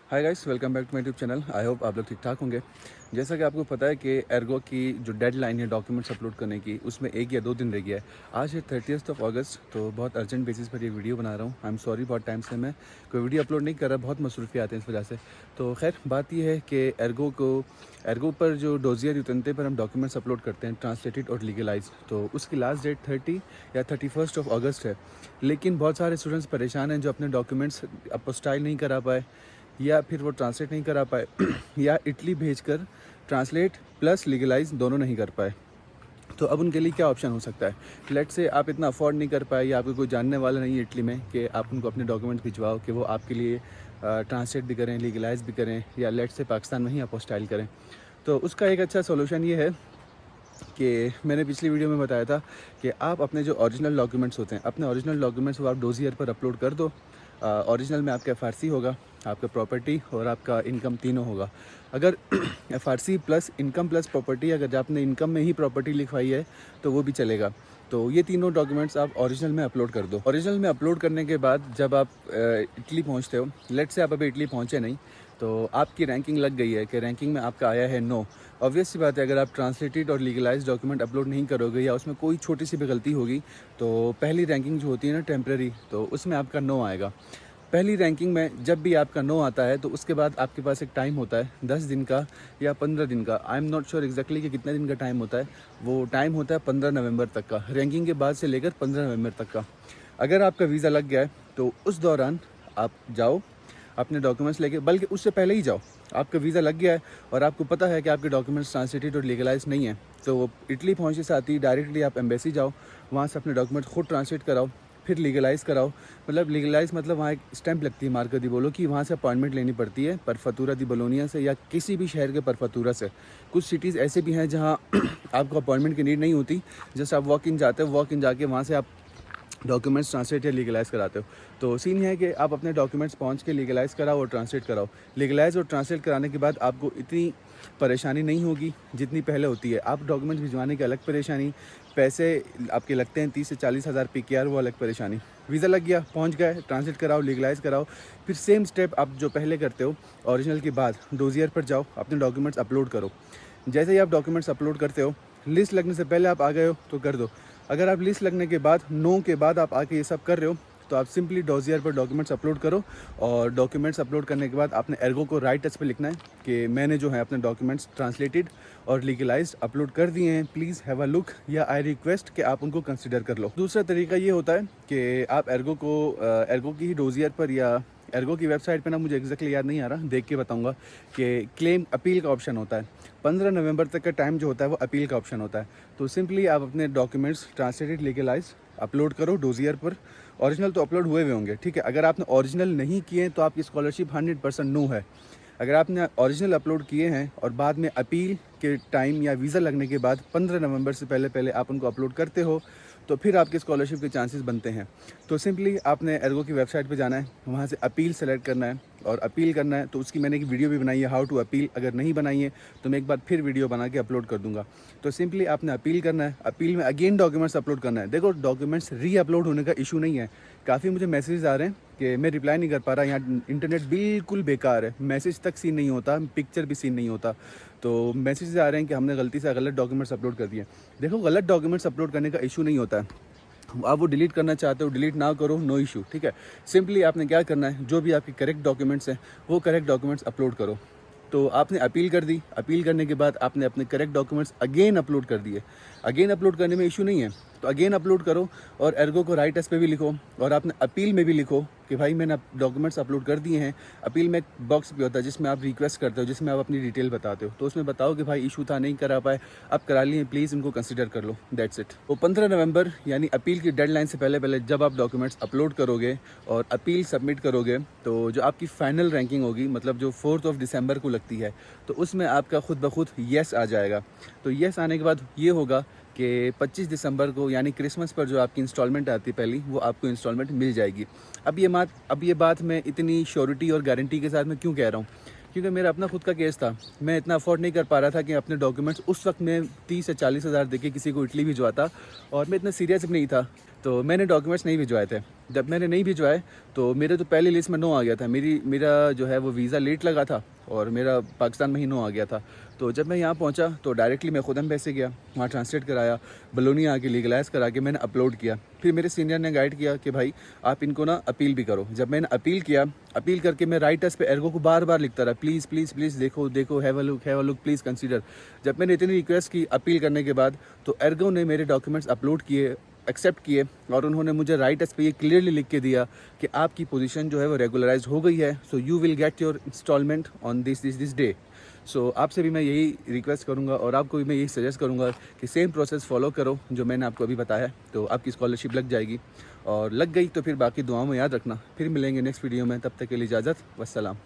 Hi guys, welcome back to my YouTube channel. I hope आप लोग ठीक ठाक होंगे। जैसा कि आपको पता है कि एर्गो की जो डेडलाइन है डॉक्यूमेंट्स अपलोड करने की, उसमें 1 या 2 दिन रह गया है। आज है 30th अगस्त, तो बहुत अर्जेंट बेसिस पर ये वीडियो बना रहा हूँ। आई एम सॉरी, बहुत टाइम से मैं कोई वीडियो अपलोड नहीं कर रहा, बहुत मसरूफियात हैं इस वजह से। तो खैर बात यह है कि एर्गो पर जो डोजियर यूतनते पर हम डॉक्यूमेंट्स अपलोड करते हैं, ट्रांसलेटेड और लीगलाइज, तो उसकी लास्ट डेट 30 या 31 अगस्त है। लेकिन बहुत सारे स्टूडेंट्स परेशान हैं जो अपने डॉक्यूमेंट्स अपोस्टाइल नहीं करा पाए, या फिर वो ट्रांसलेट नहीं करा पाए या इटली भेजकर ट्रांसलेट प्लस लीगलाइज दोनों नहीं कर पाए। तो अब उनके लिए क्या ऑप्शन हो सकता है? लेट से आप इतना अफोर्ड नहीं कर पाए, या आपको कोई जानने वाला नहीं है इटली में कि आप उनको अपने डॉक्यूमेंट भिजवाओ कि वो आपके लिए ट्रांसलेट भी करें, लीगलाइज भी करें, या लेट से पाकिस्तान में ही अपोस्टाइल करें। तो उसका एक अच्छा सोल्यूशन ये है कि मैंने पिछली वीडियो में बताया था कि आप अपने जो ओरिजिनल डॉक्यूमेंट्स होते हैं, अपने ओरिजिनल डॉक्यूमेंट्स वो आप डोजियर पर अपलोड कर दो। ओरिजिनल में आपका एफआरसी होगा, आपका प्रॉपर्टी और आपका इनकम तीनों होगा। अगर FRC plus income plus property, अगर आपने इनकम में ही प्रॉपर्टी लिखवाई है तो वो भी चलेगा। तो ये तीनों डॉक्यूमेंट्स आप ओरिजिनल में अपलोड कर दो। ओरिजिनल में अपलोड करने के बाद जब आप इटली पहुंचते हो, लेट से आप अभी इटली पहुंचे नहीं, तो आपकी रैंकिंग लग गई है कि रैंकिंग में आपका आया है 9। ऑब्वियस सी बात है, अगर आप ट्रांसलेटेड और लीगलाइज डॉक्यूमेंट अपलोड नहीं करोगे या उसमें कोई छोटी सी भी गलती होगी, तो पहली रैंकिंग जो होती है ना टेम्प्रेरी, तो उसमें आपका 9 आएगा। पहली रैंकिंग में जब भी आपका 9 आता है तो उसके बाद आपके पास एक टाइम होता है 10 दिन का या 15 दिन का। I am not sure exactly कि कितने दिन का टाइम होता है। वो टाइम होता है 15 नवंबर तक का, रैंकिंग के बाद से लेकर 15 नवंबर तक का। अगर आपका वीज़ा लग गया है तो उस दौरान आप जाओ अपने डॉक्यूमेंट्स लेके, बल्कि उससे पहले ही जाओ। आपका वीज़ा लग गया है और आपको पता है कि आपके डॉक्यूमेंट्स ट्रांसलेटेड और लीगलाइज नहीं है, तो इटली पहुँचने से आती डायरेक्टली आप एम्बेसी जाओ, वहाँ से अपने डॉक्यूमेंट खुद ट्रांसलेट कराओ, फिर लीगलाइज़ कराओ। मतलब लीगलाइज़ मतलब वहाँ एक स्टैंप लगती है मार्का दी बोलो की, वहाँ से अपॉइंटमेंट लेनी पड़ती है परफतूरा दी बोलोनिया से या किसी भी शहर के परफतूरा से। कुछ सिटीज़ ऐसे भी हैं जहाँ आपको अपॉइंटमेंट की नीड नहीं होती, जस्ट आप वॉक इन जाते हो, वॉक इन जाके वहाँ से आप डॉक्यूमेंट्स ट्रांसलेट या लीगलाइज़ कराते हो। तो सीन है कि आप अपने डॉक्यूमेंट्स पहुंच के लीगलाइज़ कराओ और ट्रांसलेट कराओ। लीगलाइज़ और ट्रांसलेट कराने के बाद आपको इतनी परेशानी नहीं होगी जितनी पहले होती है। आप डॉक्यूमेंट्स भिजवाने की अलग परेशानी, पैसे आपके लगते हैं 30 से 40 हज़ार PKR, वो अलग परेशानी। वीज़ा लग गया, पहुंच गए, ट्रांसलेट कराओ, लीगलाइज़ कराओ, फिर सेम स्टेप आप जो पहले करते हो ओरिजिनल के बाद डोजियर पर जाओ, अपने डॉक्यूमेंट्स अपलोड करो। जैसे ही आप डॉक्यूमेंट्स अपलोड करते हो, लिस्ट लगने से पहले आप आ गए हो तो कर दो। अगर आप लिस्ट लगने के बाद 9 के बाद आप आके ये सब कर रहे हो, तो आप सिंपली डोजियर पर डॉक्यूमेंट्स अपलोड करो। और डॉक्यूमेंट्स अपलोड करने के बाद आपने एर्गो को राइट टच पे लिखना है कि मैंने जो है अपने डॉक्यूमेंट्स ट्रांसलेटेड और लीगलाइज्ड अपलोड कर दिए हैं, प्लीज़ हैव अ लुक, या आई रिक्वेस्ट कि आप उनको कंसिडर कर लो। दूसरा तरीका ये होता है कि आप एर्गो की ही डोजियर पर या एर्गो की वेबसाइट पे ना, मुझे एग्जैक्टली याद नहीं आ रहा, देख के बताऊंगा, कि क्लेम अपील का ऑप्शन होता है। 15 नवंबर तक का टाइम जो होता है वो अपील का ऑप्शन होता है। तो सिंपली आप अपने डॉक्यूमेंट्स ट्रांसलेटेड लीगलाइज अपलोड करो डोजियर पर। ओरिजिनल तो अपलोड हुए होंगे, ठीक है। अगर आपने ओरिजिनल नहीं किए तो आपकी स्कॉलरशिप 100% नो है। अगर आपने ओरिजिनल अपलोड किए हैं और बाद में अपील के टाइम या वीज़ा लगने के बाद 15 नवंबर से पहले पहले आप उनको अपलोड करते हो, तो फिर आपके स्कॉलरशिप के चांसेस बनते हैं। तो सिंपली आपने एर्गो की वेबसाइट पे जाना है, वहाँ से अपील सेलेक्ट करना है और अपील करना है। तो उसकी मैंने एक वीडियो भी बनाई है, हाउ टू अपील। अगर नहीं बनाई है तो मैं एक बार फिर वीडियो बना के अपलोड कर दूंगा। तो सिंपली आपने अपील करना है, अपील में अगेन डॉक्यूमेंट्स अपलोड करना है। देखो, डॉक्यूमेंट्स री अपलोड होने का इशू नहीं है। काफ़ी मुझे मैसेज आ रहे हैं कि मैं रिप्लाई नहीं कर पा रहा, यहाँ इंटरनेट बिल्कुल बेकार है, मैसेज तक सीन नहीं होता, पिक्चर भी सीन नहीं होता। तो मैसेज आ रहे हैं कि हमने गलती से गलत डॉक्यूमेंट्स अपलोड कर दिए। देखो, गलत डॉक्यूमेंट्स अपलोड करने का इशू नहीं होता है। आप वो डिलीट करना चाहते हो, डिलीट ना करो, नो इशू, ठीक है। सिंपली आपने क्या करना है, जो भी आपके करेक्ट डॉक्यूमेंट्स हैं वो करेक्ट डॉक्यूमेंट्स अपलोड करो। तो आपने अपील कर दी, अपील करने के बाद आपने अपने करेक्ट डॉक्यूमेंट्स अगेन अपलोड कर दिए। अगेन अपलोड करने में इशू नहीं है, तो अगेन अपलोड करो और एर्गो को राइट एस पे भी लिखो और आपने अपील में भी लिखो कि भाई मैंने डॉक्यूमेंट्स अपलोड कर दिए हैं। अपील में एक बॉक्स भी होता है जिसमें आप रिक्वेस्ट करते हो, जिसमें आप अपनी डिटेल बताते हो। तो उसमें बताओ कि भाई इशू था, नहीं करा पाए, आप करा लिए, प्लीज़ इनको कंसिडर कर लो, दैट्स इट। तो 15 नवंबर यानी अपील की डेडलाइन से पहले पहले जब आप डॉक्यूमेंट्स अपलोड करोगे और अपील सबमिट करोगे, तो जो आपकी फाइनल रैंकिंग होगी, मतलब जो 4 दिसंबर को लगती है, तो उसमें आपका खुद ब खुद येस आ जाएगा। तो येस आने के बाद ये होगा कि 25 दिसंबर को यानी क्रिसमस पर जो आपकी इंस्टॉलमेंट आती है पहली, वो आपको इंस्टॉलमेंट मिल जाएगी। अब ये बात मैं इतनी श्योरिटी और गारंटी के साथ मैं क्यों कह रहा हूँ, क्योंकि मेरा अपना खुद का केस था। मैं इतना अफोर्ड नहीं कर पा रहा था कि अपने डॉक्यूमेंट्स उस वक्त में 30 से 40 हज़ार देके किसी को इटली भिजवाता, और मैं इतना सीरियस भी नहीं था। तो मैंने डॉक्यूमेंट्स नहीं भिजवाए थे। जब मैंने नहीं भिजवाए तो मेरे तो पहली लिस्ट में नो आ गया था। मेरा जो है वो वीज़ा लेट लगा था और मेरा पाकिस्तान में ही नो आ गया था। तो जब मैं यहाँ पहुँचा तो डायरेक्टली मैं खुद एम्बेसी गया, वहाँ ट्रांसलेट कराया, बलोनिया आके लीगलाइज़ करा के मैंने अपलोड किया। फिर मेरे सीनियर ने गाइड किया कि भाई आप इनको ना अपील भी करो। जब मैंने अपील किया, अपील करके मैं राइटर्स पे एर्गो को बार बार लिखता रहा, प्लीज़ प्लीज़ प्लीज़ देखो देखो, have a look please consider. जब मैंने इतनी रिक्वेस्ट की अपील करने के बाद तो एर्गो ने मेरे डॉक्यूमेंट्स अपलोड किए, एक्सेप्ट किए और उन्होंने मुझे राइटर्स पे ये क्लियरली लिख के दिया कि आपकी पोजीशन जो है वो रेगुलराइज हो गई है, so you will get your installment on this day. So आपसे भी मैं यही रिक्वेस्ट करूंगा और आपको भी मैं यही सजेस्ट करूंगा कि सेम प्रोसेस फॉलो करो जो मैंने आपको अभी बताया, तो आपकी स्कॉलरशिप लग जाएगी। और लग गई तो फिर बाकी दुआओं में याद रखना। फिर मिलेंगे नेक्स्ट वीडियो में, तब तक के लिए इजाज़त, वस्सलाम।